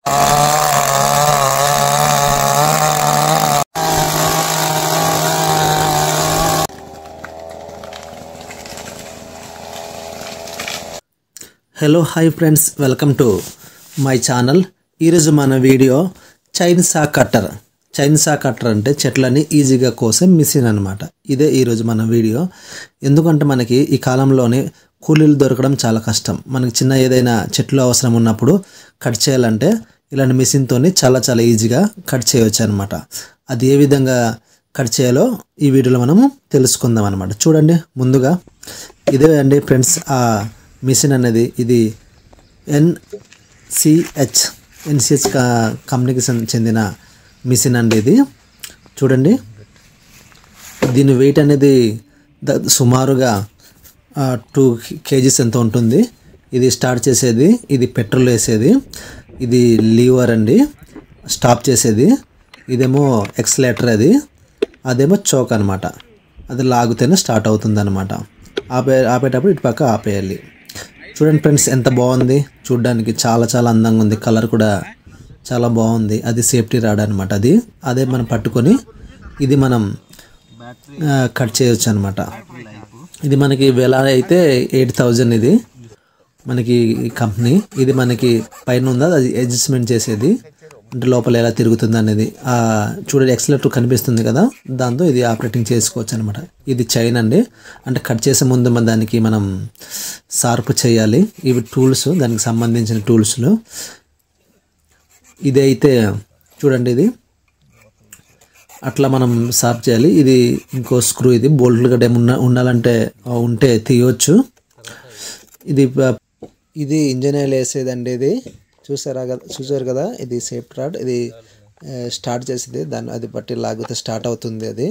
Hello hi friends, welcome to my channel. ఈరోజు మన video చైన్సా cutter. చైన్సా cutter అంటే చెట్లని ఈజీగా కోసే మిషన్ అనమాట. ఇదే ఈరోజు మన వీడియో. ఎందుకంటే మనకి ఈ కాలంలోనే కూలీలు దొరకడం చాలా కష్టం. మనకి చిన్న ఏదైనా చెట్లు అవసరం ఉన్నప్పుడు కట్ చేయాలంటే ఇలాంటి మిషన్తో చాలా చాలా ఈజీగా కట్ చేయవచ్చు అనమాట. అది ఏ విధంగా కట్ చేయాలో ఈ వీడియోలో మనము తెలుసుకుందాం అనమాట. చూడండి, ముందుగా ఇదే అండి ఫ్రెండ్స్ ఆ మిషన్ అనేది. ఇది ఎన్సిహెచ్ కంపెనీకి చెందిన మిషన్ అండి. ఇది చూడండి, దీని వెయిట్ అనేది సుమారుగా 2 kgs ఎంత ఉంటుంది. ఇది స్టార్ట్ చేసేది, ఇది పెట్రోల్ వేసేది, ఇది లీవర్ అండి స్టాప్ చేసేది, ఇదేమో ఎక్సలేటర్, అదేమో చోక్ అనమాట. అది లాగితేనే స్టార్ట్ అవుతుంది అనమాట. ఆపేటప్పుడు ఇటు పక్క ఆపేయాలి. చూడండి ఫ్రెండ్స్, ఎంత బాగుంది చూడడానికి. చాలా చాలా అందంగా ఉంది. కలర్ కూడా చాలా బాగుంది. అది సేఫ్టీ రాడ్ అనమాట. అదే మనం పట్టుకొని ఇది మనం కట్ చేయవచ్చు అనమాట. ఇది మనకి వెల అయితే 8000. ఇది మనకి కంపెనీ. ఇది మనకి పైన ఉందా, అది అడ్జస్ట్మెంట్ చేసేది అంటే లోపల ఎలా తిరుగుతుంది అనేది. చూడండి, ఎక్సలేటర్ కనిపిస్తుంది కదా, దాంతో ఇది ఆపరేటింగ్ చేసుకోవచ్చు అనమాట. ఇది చైన్ అండి. అంటే కట్ చేసే ముందు దానికి మనం షార్ప్ చేయాలి. ఇవి టూల్స్, దానికి సంబంధించిన టూల్స్లు. ఇది అయితే చూడండి, ఇది అట్లా మనం షార్ప్ చేయాలి. ఇది ఇంకో స్క్రూ, ఇది బోల్ట్లు గడ్డ ఉండాలంటే ఉంటే తీయవచ్చు. ఇది ఇంజన్ ఆయిల్ వేసేదండి. ఇది చూసారు కదా, ఇది సేఫ్టీ రాడ్. ఇది స్టార్ట్ చేసేది, అది బట్టి లాగితే స్టార్ట్ అవుతుంది.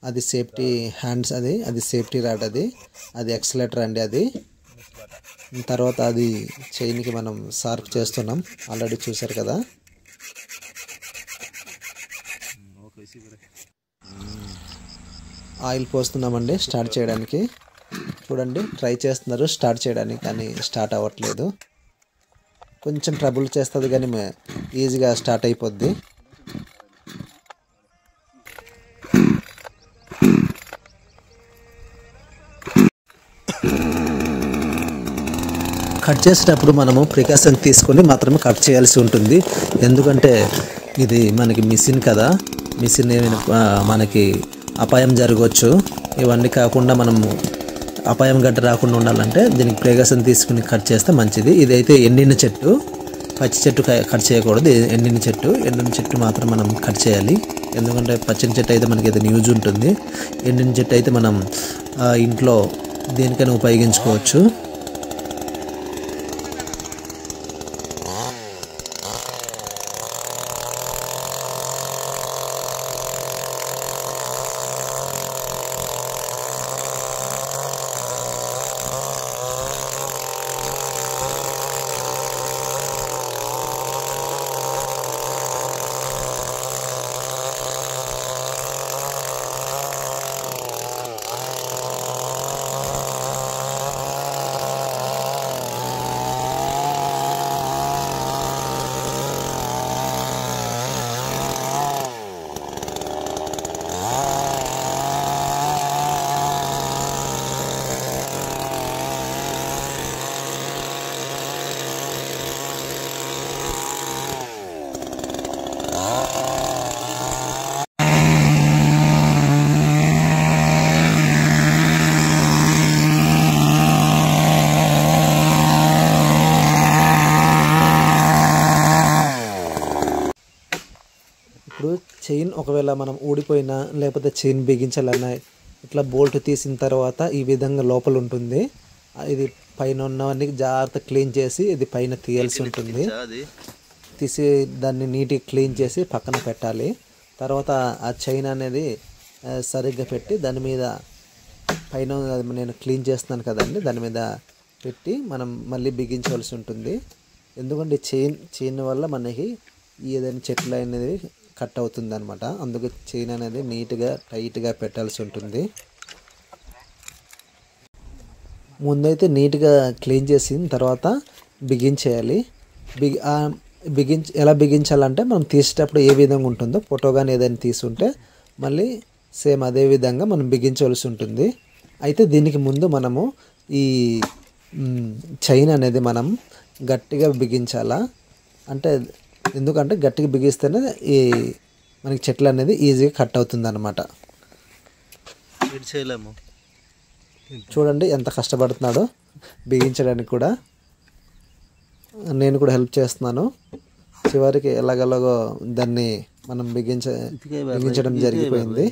అది సేఫ్టీ హ్యాండ్స్, అది సేఫ్టీ రాడ్. అది ఎక్సలేటర్ అండి. తర్వాత అది చైన్కి మనం షార్ప్ చేస్తున్నాం. ఆల్రెడీ చూసారు కదా. ఆయిల్ పోస్తున్నామండి స్టార్ట్ చేయడానికి. చూడండి, ట్రై చేస్తున్నారు స్టార్ట్ చేయడానికి, కానీ స్టార్ట్ అవ్వట్లేదు. కొంచెం ట్రబుల్ చేస్తుంది, కానీ ఈజీగా స్టార్ట్ అయిపోద్ది. కట్ చేసేటప్పుడు మనము ప్రికాషన్ తీసుకొని మాత్రమే కట్ చేయాల్సి ఉంటుంది. ఎందుకంటే ఇది మనకి మిషన్ కదా, మిషన్ ఏమైనా మనకి అపాయం జరగవచ్చు. ఇవన్నీ కాకుండా మనము అపాయం గట్ట రాకుండా ఉండాలంటే దీనికి ప్రికాషన్ తీసుకుని కట్ చేస్తే మంచిది. ఇదైతే ఎండిన చెట్టు, పచ్చి చెట్టు కట్ చేయకూడదు. ఎండిన చెట్టు మాత్రం మనం కట్ చేయాలి. ఎందుకంటే పచ్చని చెట్టు అయితే మనకి ఏదైనా యూజ్ ఉంటుంది. ఎండిన చెట్టు అయితే మనం ఇంట్లో దేనికైనా ఉపయోగించుకోవచ్చు. ఇప్పుడు చైన్ ఒకవేళ మనం ఊడిపోయినా లేకపోతే చైన్ బిగించాలన్నా ఇట్లా బోల్ట్ తీసిన తర్వాత ఈ విధంగా లోపల ఉంటుంది. ఇది పైన ఉన్నవన్నీ జాగ్రత్త క్లీన్ చేసి ఇది పైన తీయాల్సి ఉంటుంది. తీసి దాన్ని నీట్గా క్లీన్ చేసి పక్కన పెట్టాలి. తర్వాత ఆ చైన్ అనేది సరిగ్గా పెట్టి దాని మీద పైన నేను క్లీన్ చేస్తున్నాను కదండి, దాని మీద పెట్టి మనం మళ్ళీ బిగించవలసి ఉంటుంది. ఎందుకంటే చైన్ వల్ల మనకి ఏదైనా చెట్లు అనేది కట్ అవుతుంది అనమాట. అందుకే చైన్ అనేది నీట్గా టైట్గా పెట్టాల్సి ఉంటుంది. ముందైతే నీట్గా క్లీన్ చేసిన తర్వాత బిగించేయాలి. ఎలా బిగించాలంటే మనం తీసేటప్పుడు ఏ విధంగా ఉంటుందో ఫోటో కానీ ఏదైనా తీసుంటే మళ్ళీ సేమ్ అదే విధంగా మనం బిగించవలసి ఉంటుంది. అయితే దీనికి ముందు మనము ఈ చైన్ అనేది మనం గట్టిగా బిగించాలా, అంటే ఎందుకంటే గట్టిగా బిగిస్తేనే ఈ మనకి చెట్లు అనేది ఈజీగా కట్ అవుతుంది అన్నమాట. చూడండి ఎంత కష్టపడుతున్నాడో బిగించడానికి కూడా, నేను కూడా హెల్ప్ చేస్తున్నాను. చివరికి ఎలాగలాగో దాన్ని మనం బిగించడం జరిగిపోయింది.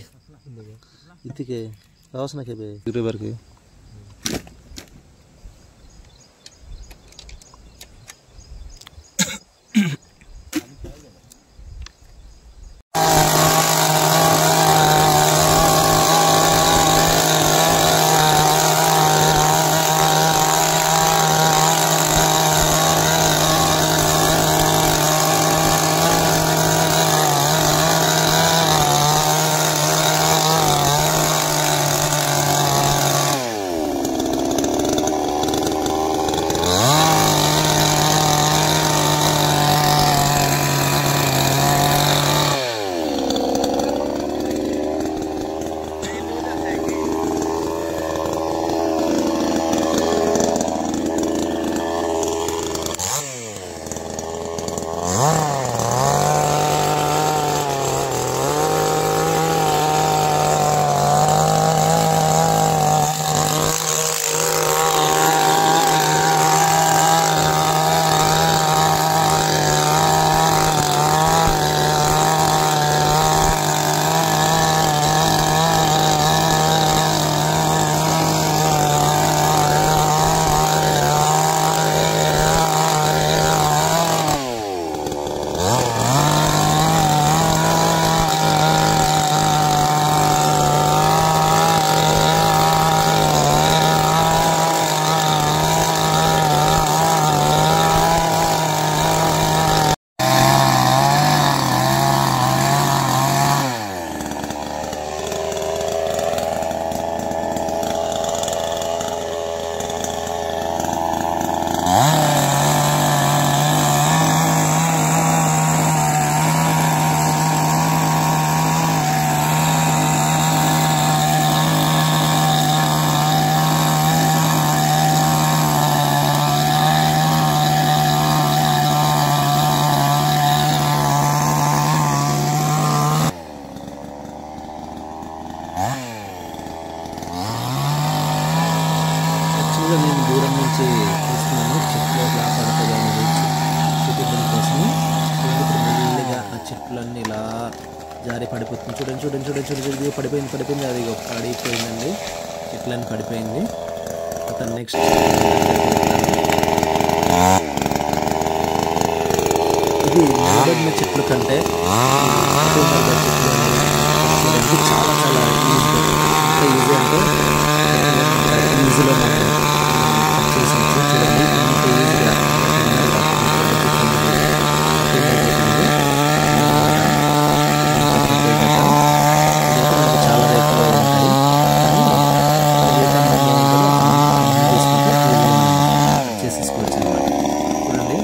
నేను దూరం నుంచి చూస్తున్నాను, చెట్లు ఎలా పడుతుంది అనేది చూపించడం కోసము. ఇప్పుడు మెల్లిగా ఆ చెట్లన్నీ ఇలా జారి పడిపోతుంది. చూడండి చూడండి చూడండి చూడండి పడిపోయింది. అది పడిపోయిందండి, చెట్లన్నీ పడిపోయింది. అతను నెక్స్ట్ ఇది మూడన్న చెట్ల కంటే చెట్లు చాలా చాలా ఈజీ అంటే ఈజీలో మనం కట్ చేసాము. చూడండి ఎంత ఈజీగా చాలా రేట్లు ఉంటాయి. చేసేసుకోవచ్చు అన్నమాట. చూడండి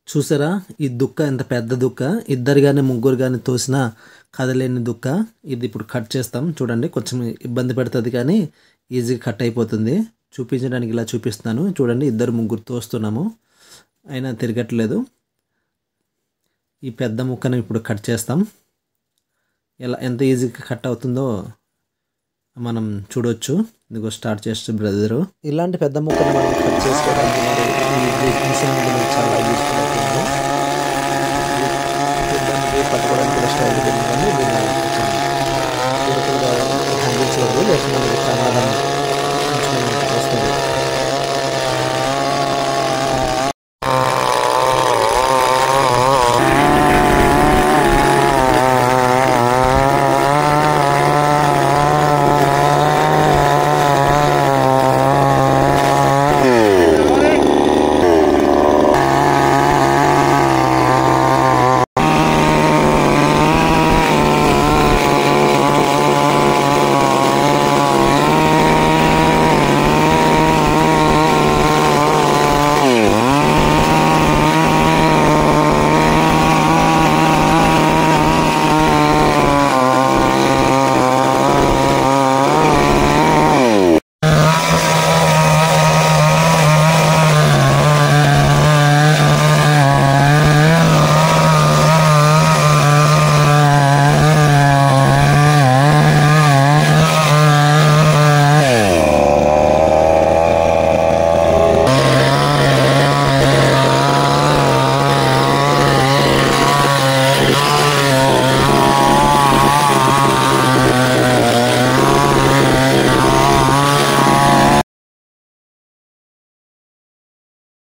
చూసారా ఈ దుక్క ఎంత పెద్ద దుక్క, ఇద్దరు కానీ ముగ్గురు కానీ తోసినా కదలేని దుక్క. ఇది ఇప్పుడు కట్ చేస్తాం చూడండి. కొంచెం ఇబ్బంది పెడుతుంది కానీ ఈజీగా కట్ అయిపోతుంది. చూపించడానికి ఇలా చూపిస్తున్నాను చూడండి. ఇద్దరు ముగ్గురు తోస్తున్నాము అయినా తిరగట్లేదు. ఈ పెద్ద ముక్కను ఇప్పుడు కట్ చేస్తాం. ఎంత ఈజీగా కట్ అవుతుందో మనం చూడవచ్చు. ఇదిగో స్టార్ట్ చేస్తే బ్రదరు. ఇలాంటి పెద్ద ముక్కను మనం కట్ చేసుకోవడానికి చాలా యూస్ఫుల్ అవుతుంది. పట్టుకోవడానికి కూడా స్టైల్